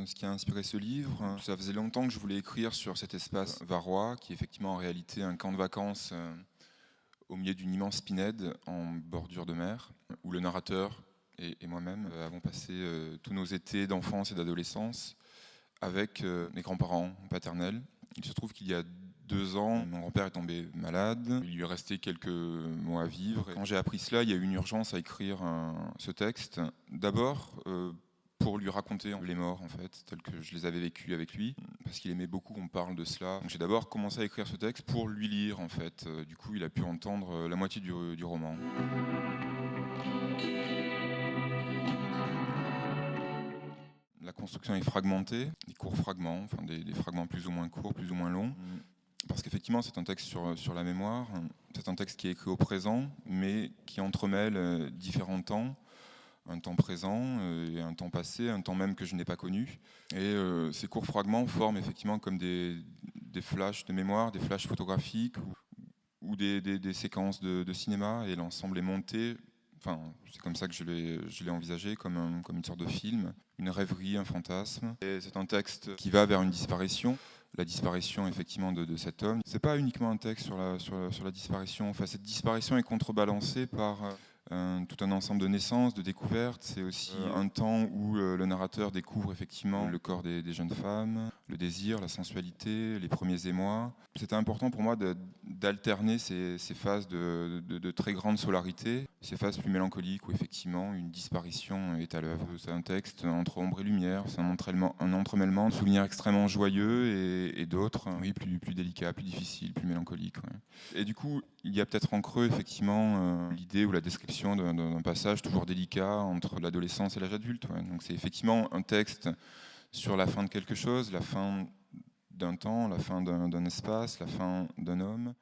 Ce qui a inspiré ce livre, ça faisait longtemps que je voulais écrire sur cet espace varois, qui est effectivement en réalité un camp de vacances au milieu d'une immense pinède en bordure de mer, où le narrateur et moi-même avons passé tous nos étés d'enfance et d'adolescence avec mes grands-parents paternels. Il se trouve qu'il y a 2 ans, mon grand-père est tombé malade, il lui restait quelques mois à vivre. Et quand j'ai appris cela, il y a eu une urgence à écrire ce texte. D'abord, pour lui raconter les morts, en fait, tels que je les avais vécus avec lui, parce qu'il aimait beaucoup qu'on parle de cela. Donc j'ai d'abord commencé à écrire ce texte pour lui lire, en fait. Du coup, il a pu entendre la moitié du roman. La construction est fragmentée, des courts fragments, enfin des fragments plus ou moins courts, plus ou moins longs. Parce qu'effectivement, c'est un texte sur la mémoire, c'est un texte qui est écrit au présent, mais qui entremêle différents temps, un temps présent et un temps passé, un temps même que je n'ai pas connu. Et ces courts fragments forment effectivement comme des flashs de mémoire, des flashs photographiques ou des séquences de cinéma, et l'ensemble est monté. Enfin, c'est comme ça que je l'ai envisagé, comme une sorte de film, une rêverie, un fantasme. Et c'est un texte qui va vers une disparition. La disparition effectivement de cet homme. C'est pas uniquement un texte sur la disparition. Enfin, cette disparition est contrebalancée par tout un ensemble de naissances, de découvertes. C'est aussi un temps où le narrateur découvre effectivement le corps des jeunes femmes, le désir, la sensualité, les premiers émois. C'était important pour moi d'alterner ces phases de très grande solarité, ces phases plus mélancoliques où effectivement une disparition est à l'œuvre. C'est un texte entre ombre et lumière, c'est un entremêlement de souvenirs extrêmement joyeux et d'autres, oui, plus délicats, plus difficiles, plus mélancoliques. Ouais. Et du coup, il y a peut-être en creux effectivement l'idée ou la description d'un passage toujours délicat entre l'adolescence et l'âge adulte. Ouais. Donc c'est effectivement un texte sur la fin de quelque chose, la fin d'un temps, la fin d'un espace, la fin d'un homme.